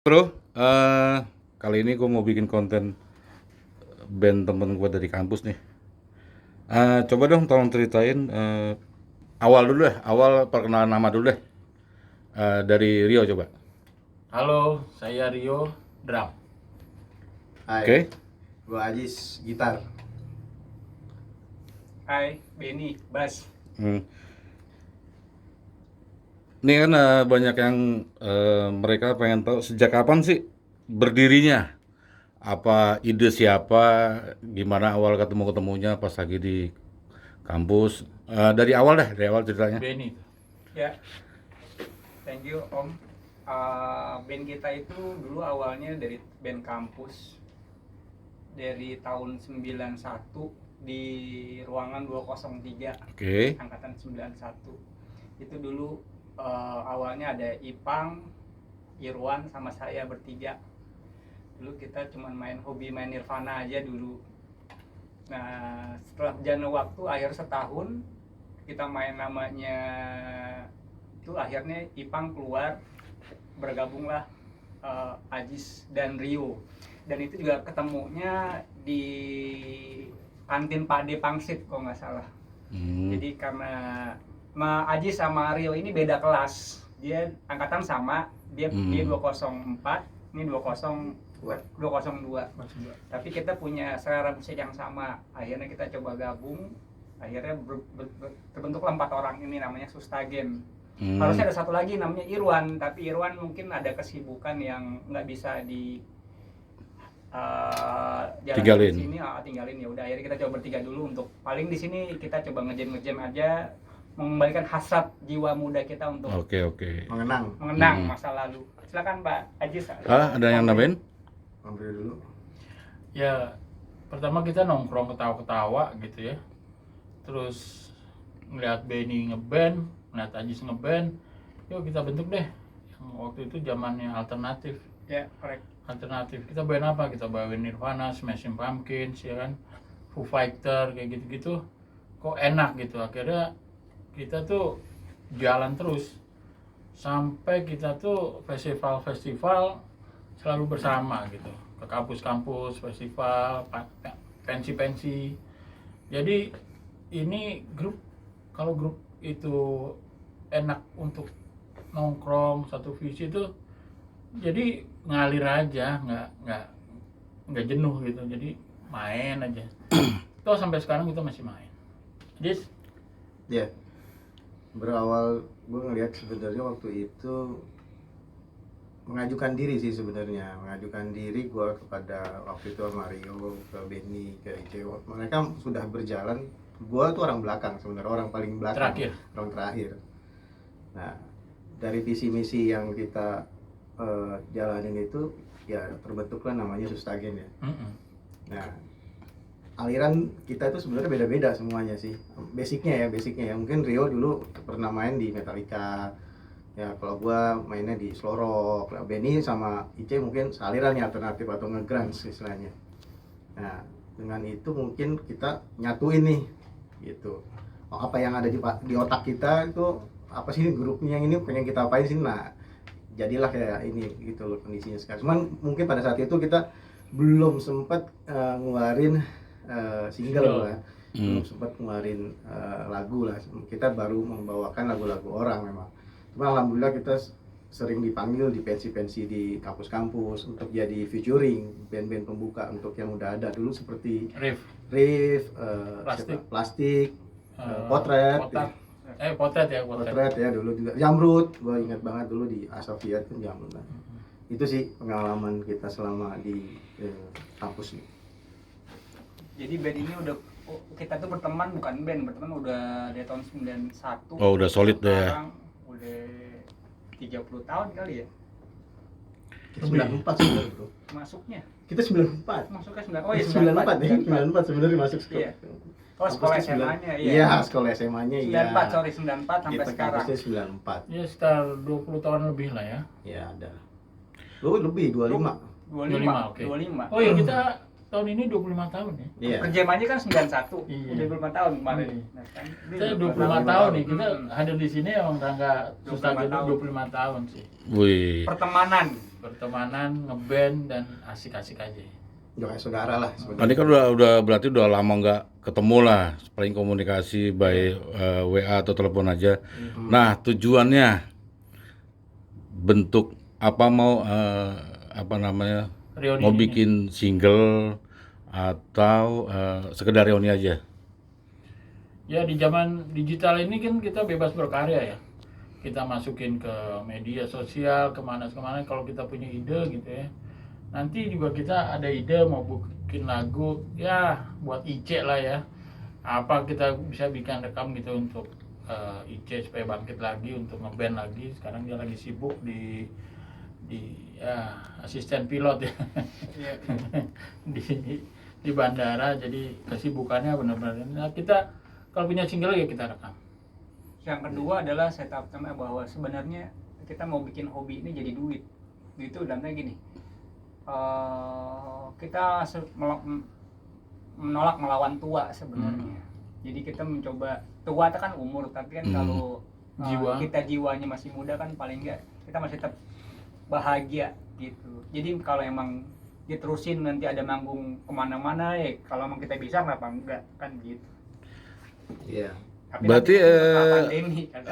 Bro, kali ini gue mau bikin konten band temen gue dari kampus nih. Coba dong tolong ceritain awal dulu deh, awal perkenalan nama dulu deh. Dari Rio coba. Halo, saya Rio, drum. Hai, Oke. gua Ajis, gitar. Hai, Benny, bass. Hmm. Ini kan banyak yang mereka pengen tahu sejak kapan sih berdirinya? Apa ide siapa? Gimana awal ketemu-ketemunya pas lagi di kampus? Dari awal deh, dari awal ceritanya. Benny. Ya, thank you Om. Band kita itu dulu awalnya dari band kampus dari tahun 91 di ruangan 203, Oke. angkatan 91. Itu dulu awalnya ada Ipang, Irwan sama saya bertiga. Dulu kita cuma main Nirvana aja dulu. Nah, setelah berjalannya waktu, akhir setahun kita main namanya itu, akhirnya Ipang keluar, bergabunglah Ajis dan Rio. Dan itu juga ketemunya di kantin Pade Pangsit kalau nggak salah. Jadi karena Ajis sama Rio ini beda kelas, dia angkatan sama, dia 204, ini 202. Tapi kita punya selera musik yang sama. Akhirnya kita coba gabung. Akhirnya terbentuklah 4 orang ini, namanya Sustagen. Harusnya ada satu lagi namanya Irwan, tapi Irwan mungkin ada kesibukan yang nggak bisa di Tinggalin. di sini, tinggalin. Ya udah, akhirnya kita coba bertiga dulu untuk paling di sini kita coba ngejam aja, mengembalikan hasrat jiwa muda kita untuk Oke. mengenang masa lalu. Silakan Pak Ajis. Ada yang nambahin? Ambil dulu. Ya, pertama kita nongkrong ketawa-ketawa gitu ya. Terus ngeliat Benny ngeband, ngeliat Ajis ngeband, yuk kita bentuk deh. Yang waktu itu zamannya alternatif. Ya, korek. Alternatif. Kita band apa? Kita bawain Nirvana, Smashing Pumpkins, ya kan? Foo Fighter, kayak gitu-gitu. Kok enak gitu. Akhirnya kita tuh jalan terus sampai kita tuh festival-festival selalu bersama gitu, ke kampus-kampus, festival, pensi-pensi. Jadi ini grup, kalau grup itu enak untuk nongkrong satu visi itu, jadi ngalir aja, nggak jenuh gitu, jadi main aja. Toh sampai sekarang kita masih main. Jis? Ya, berawal gue ngeliat sebenarnya waktu itu mengajukan diri sih sebenarnya. Mengajukan diri gue kepada waktu itu Mario, ke Benny, ke Ijo. Mereka sudah berjalan. Gue tuh orang belakang sebenarnya, orang paling belakang. Orang terakhir. Nah, dari visi misi yang kita jalanin itu, ya terbentuklah namanya Sustagen ya. Nah, aliran kita itu sebenarnya beda-beda semuanya sih. Basicnya ya. Mungkin Rio dulu pernah main di Metallica. Ya, kalau gua mainnya di slow rock. Benny sama Ice mungkin alirannya alternatif atau nge-grunge istilahnya. Nah, dengan itu mungkin kita nyatuin nih gitu. Apa yang ada di otak kita itu, apa sih grupnya yang ini pengen kita apain sih. Nah, jadilah kayak ini gitu loh kondisinya sekarang. Cuman mungkin pada saat itu kita belum sempat ngeluarin single lah. Belum sempat ngeluarin lagu lah. Kita baru membawakan lagu-lagu orang memang. Cuma alhamdulillah kita sering dipanggil di pensi-pensi di kampus-kampus untuk jadi featuring band-band pembuka untuk yang udah ada dulu seperti Riff, Plastik, Potret ya dulu juga. Jamrud, gue ingat banget dulu di Asofia itu Jamrud. Itu sih pengalaman kita selama di kampus ini. Jadi band ini udah, kita tuh berteman udah dari tahun 91. Oh, udah solid deh ya. Udah 30 tahun kali ya. Kita 94 sebenarnya, Bro. Masuknya. Kita 94. Masuknya 94. Oh iya, 94 ya. 94 sebenarnya masuk sekolah. Iya. Oh, sekolah SMA-nya ya. Iya, sekolah SMA-nya iya. 94 sampai Kita sekarang. kampusnya 94. Ya sekitar 20 tahun lebih lah ya. Ya ada. Lu lebih 25. 25, oke. 25. Oh iya, kita tahun ini 25 tahun ya. Iya. Kerjanya kan 91. Iya. Udah 25 tahun kemarin. Iya. Nah, kan Kita 25 tahun nih, kita hadir di sini emang rangka 25 Sustagen tahun. 25 tahun sih. Wih. Pertemanan. bertemanan, ngeband dan asik-asik aja. Udah kayak saudara lah Tadi sebenarnya. kan udah berarti udah lama nggak ketemu lah, paling komunikasi by WA atau telepon aja. Nah, tujuannya bentuk apa mau apa namanya? Reuni Mau ini. bikin single atau sekedar reuni aja? Ya di zaman digital ini kan kita bebas berkarya ya. Kita masukin ke media sosial kemana-kemana kalau kita punya ide gitu ya. Nanti juga kita ada ide mau bikin lagu ya buat IC lah ya. Apa kita bisa bikin rekam gitu untuk IC supaya bangkit lagi untuk ngeband lagi. Sekarang dia lagi sibuk di ya asisten pilot ya. Iya. di bandara, jadi kesibukannya benar-benar. Nah, kita kalau punya single ya kita rekam. Yang kedua adalah setup sama bahwa sebenarnya kita mau bikin hobi ini jadi duit. Itu dalamnya gini. Kita menolak melawan tua sebenarnya. Jadi kita mencoba, tua itu kan umur, tapi kan kalau Jiwa. kita jiwanya masih muda kan paling enggak kita masih tetap bahagia gitu. Jadi kalau emang diterusin nanti ada manggung kemana-mana ya kalau emang kita bisa kenapa enggak kan gitu. Iya. Tapi Berarti nanti setelah pandemi, kan.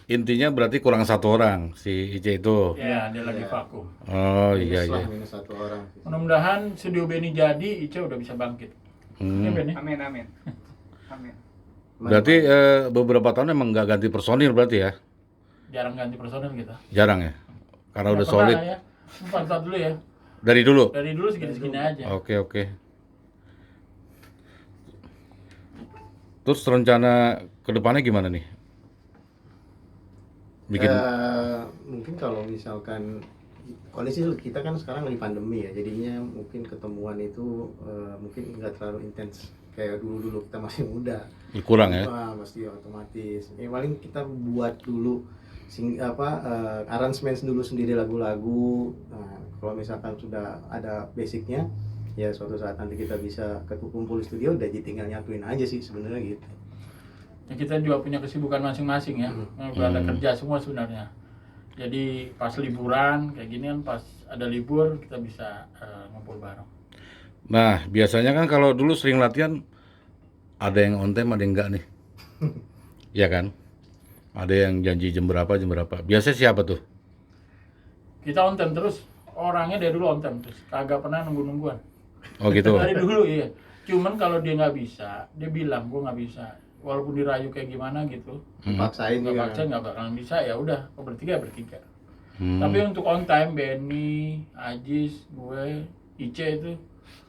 intinya berarti kurang satu orang si IC itu. Ya, dia lagi vakum. Oh iya Minus lah, iya. minus satu orang. Mudah-mudahan studio Benny jadi, Ica udah bisa bangkit. Ya Hmm. Benny? Amin amin. Amin. Berarti beberapa tahun emang nggak ganti personil berarti ya? Jarang ganti personel kita. Jarang ya? Karena udah Nggak pernah solid lah ya. 4 dulu ya. dari dulu. Dari dulu segini-segini aja. Oke. Terus rencana kedepannya gimana nih? Bikin Mungkin kalau misalkan kondisi kita kan sekarang lagi pandemi ya, jadinya mungkin ketemuan itu mungkin nggak terlalu intens kayak dulu kita masih muda. kurang ya? Wah, pasti otomatis. Paling kita buat dulu arrangement dulu sendiri lagu-lagu. Nah, kalau misalkan sudah ada basicnya, ya suatu saat nanti kita bisa kumpul di studio, udah tinggal nyatuin aja sih sebenarnya gitu. Ya, kita juga punya kesibukan masing-masing ya. Berada kerja semua sebenarnya. Jadi pas liburan kayak gini kan pas ada libur kita bisa ngumpul bareng. Nah, biasanya kan kalau dulu sering latihan ada yang on time, ada yang enggak nih. Iya kan? Ada yang janji jam berapa. Biasanya siapa tuh? Kita on time terus, orangnya dari dulu on time terus, kagak pernah nunggu-nungguan. Oh gitu. Dari dulu iya. Cuman kalau dia nggak bisa, dia bilang gua nggak bisa. Walaupun dirayu kayak gimana gitu, Paksain nggak juga. paksa nggak bakalan bisa, ya udah bertiga. Hmm. Tapi untuk on time, Benny, Ajis, gue, Ice itu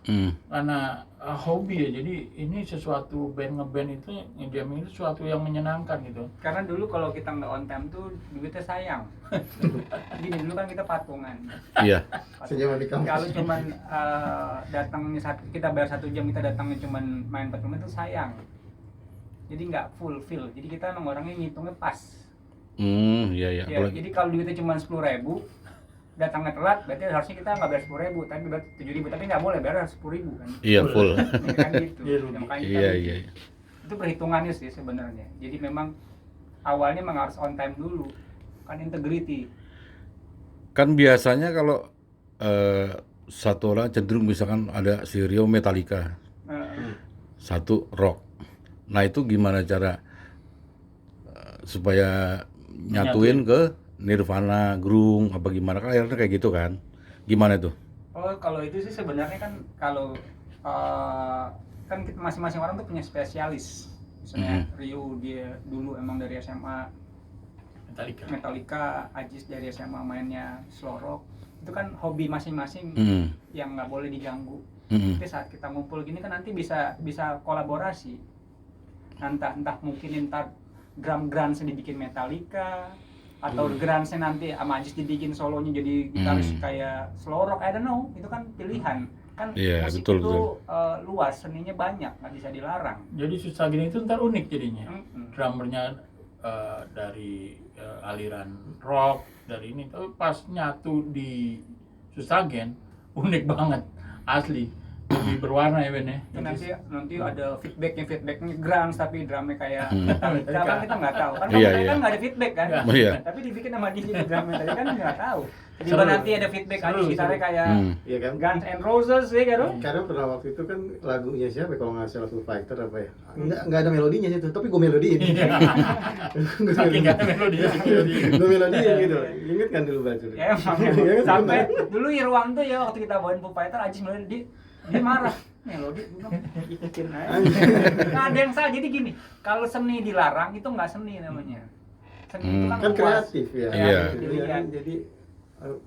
Hmm. karena hobi ya. Jadi ini sesuatu ngeband itu ngejamming itu sesuatu yang menyenangkan gitu. Karena dulu kalau kita nggak on time tuh duitnya sayang. Gini dulu kan kita patungan. Iya. Sejauh di kampus. Kalau cuman datangnya kita bayar 1 jam, kita datangnya cuman main 4 menit itu sayang. Jadi nggak fulfill. Jadi kita emang orangnya ngitungnya pas. Iya. Ya, Apalagi- jadi kalau duitnya cuma 10.000, datangnya telat, berarti harusnya kita nggak bayar 10.000, tapi bayar 7.000, tapi nggak boleh bayar 10.000 kan? Iya full. Ya kan gitu. Iya, rugi. Ya, makanya kita Iya. bikin. Itu perhitungannya sih sebenarnya. Jadi memang awalnya memang harus on time dulu, kan integrity. Kan biasanya kalau satu orang cenderung misalkan ada si Rio Metallica, satu rock. Nah itu gimana cara supaya nyatuin ke Nirvana, Grung, apa gimana? Kan akhirnya kayak gitu kan? Gimana tuh? Oh, kalau itu sih sebenarnya kan kalau kan masing-masing orang tuh punya spesialis. Misalnya Rio dia dulu emang dari SMA Metallica, Ajis dari SMA mainnya slow rock. Itu kan hobi masing-masing yang nggak boleh diganggu. Tapi saat kita ngumpul gini kan nanti bisa kolaborasi. Entah mungkin ntar drum grunge dibikin Metallica, atau grunge nanti sama Ajis dibikin solonya jadi gitaris kayak slow rock, I don't know, itu kan pilihan. Kan Iya, musik betul, itu luas, seninya banyak, nggak bisa dilarang. Jadi susah gini itu ntar unik jadinya. Mm-mm. Drummernya dari aliran rock, dari ini, tapi pas nyatu di Susagen unik banget asli. lebih berwarna ya Ben ya. Nanti ada feedbacknya Grunge tapi drumnya kayak Hmm. Metallica kan kita nggak tahu kan Iya, mereka iya. kan nggak ada feedback kan. Iya. Tapi dibikin sama dia jadi drumnya tadi kan nggak tahu. Jadi Seru. nanti ada feedback aja Seru, gitarnya seru. kayak Iya kan? Guns N' Roses ya kan. Karena pernah waktu itu kan lagunya siapa ya, kalau nggak salah Foo Fighter apa ya? Nggak ada melodinya situ, tapi gue melodiin. Saking nggak ada melodi. Gue melodiin gitu. Ingat kan dulu Batu? Ya emang Iya kan? sampai dulu Irwan tuh ya waktu kita bawain Foo Fighter Ajis melodi dia marah melodi gue bilang, ikutin aja. Nggak ada yang salah jadi gini kalau seni dilarang itu nggak seni namanya seni itu kan Kan luas. kreatif ya. Iya. Jadi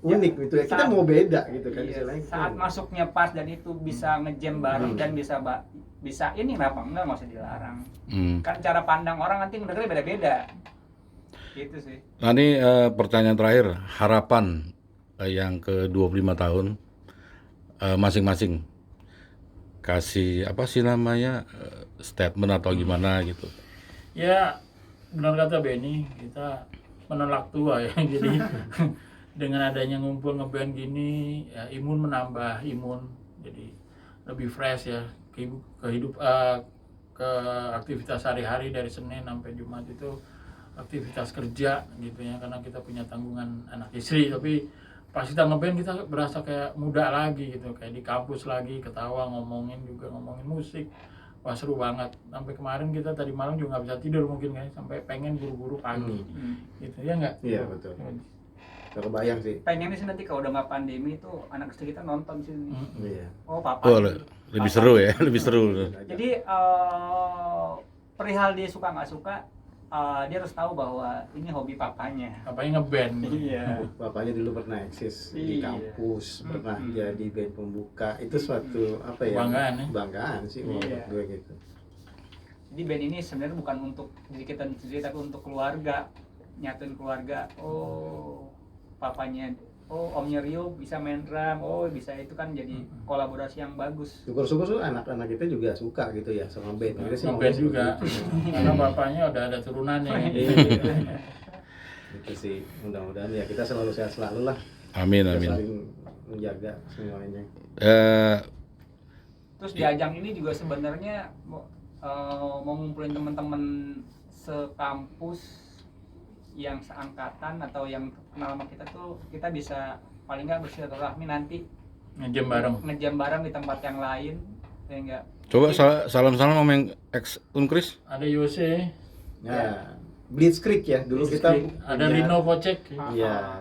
unik gitu ya. Kita Saat- mau beda gitu kan Iya, istilahnya. kita saat mau- masuknya pas dan itu bisa ngejam bareng Hmm. dan bisa ini kenapa enggak nggak usah dilarang Hmm. kan cara pandang orang nanti ngedengarnya beda-beda gitu sih. Nah ini pertanyaan terakhir, harapan yang ke 25 tahun masing-masing kasih apa sih namanya statement atau gimana gitu. Ya benar kata Benny, kita menolak tua ya. Jadi dengan adanya ngumpul ngeband gini, ya imun menambah imun, jadi lebih fresh ya ke aktivitas sehari-hari dari Senin sampai Jumat itu aktivitas kerja gitu ya, karena kita punya tanggungan anak istri. Tapi pas kita ngeband kita berasa kayak muda lagi gitu, kayak di kampus lagi, ketawa, ngomongin musik. Wah seru banget. Sampai kemarin kita tadi malam juga nggak bisa tidur mungkin kan, sampai pengen buru-buru pagi. Gitu ya nggak? Iya betul. Gak kebayang sih. Pengennya sih nanti kalau udah nggak pandemi itu anak istri kita nonton sih. Iya. Oh papa. Oh, lebih seru ya, lebih seru. Jadi perihal dia suka nggak suka, dia harus tahu bahwa ini hobi papanya. Apanya ngeband. Iya. Bapaknya dulu pernah eksis di Iya. kampus, pernah Mm-mm. jadi band pembuka. Itu suatu apa ya? Kebanggaan ya? Kebanggaan sih menurut Iya. gue gitu. Jadi band ini sebenarnya bukan untuk diri kita sendiri tapi untuk keluarga, nyatuin keluarga. Oh papanya, oh omnya Rio bisa main drum, oh bisa itu kan jadi kolaborasi yang bagus. Syukur-syukur tuh anak-anak kita juga suka gitu ya sama band. Kita sih Ngeband maunya juga. seperti itu. Karena bapaknya udah ada turunannya. Iya. Itu sih mudah-mudahan ya kita selalu sehat selalu lah. Amin, Kita amin. saling menjaga semuanya. Terus di ajang ini juga sebenarnya mau ngumpulin teman-teman sekampus yang seangkatan atau yang kenal sama kita tuh kita bisa paling nggak bersilaturahmi nanti ngejam bareng di tempat yang lain ya enggak. Coba salam-salam sama yang ex Unkris. Ada Yose, Ya, Blitzkrieg ya dulu kita ada punya- Rino Kocek, Iya.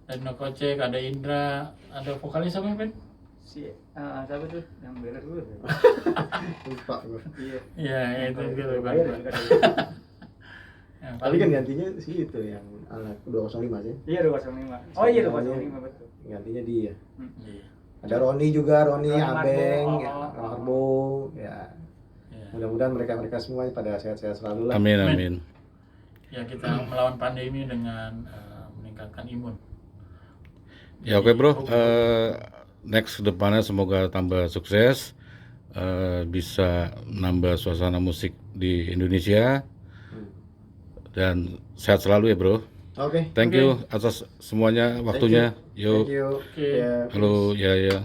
ada Rino Kocek, ada Indra, ada vokalis apa Ben? Si siapa tuh yang beres dulu. Lupa gue. Iya. Iya itu gitu kan. Ya, Tapi kan gantinya sih itu yang anak 205 sih. Iya 205. Oh iya 205 betul. Gantinya dia. Iya. Ada Roni juga, Roni Roni Abeng, Marbo, ya, oh. Marbo, ya. Iya. Mudah-mudahan mereka pada sehat-sehat selalu lah. Amin, amin. Ya kita melawan pandemi dengan meningkatkan imun. Ya oke bro, next ke depannya semoga tambah sukses, bisa nambah suasana musik di Indonesia, dan sehat selalu ya bro. Oke. Thank you atas semuanya waktunya. Yuk, Thank you. Oke. Ya. halo, ya.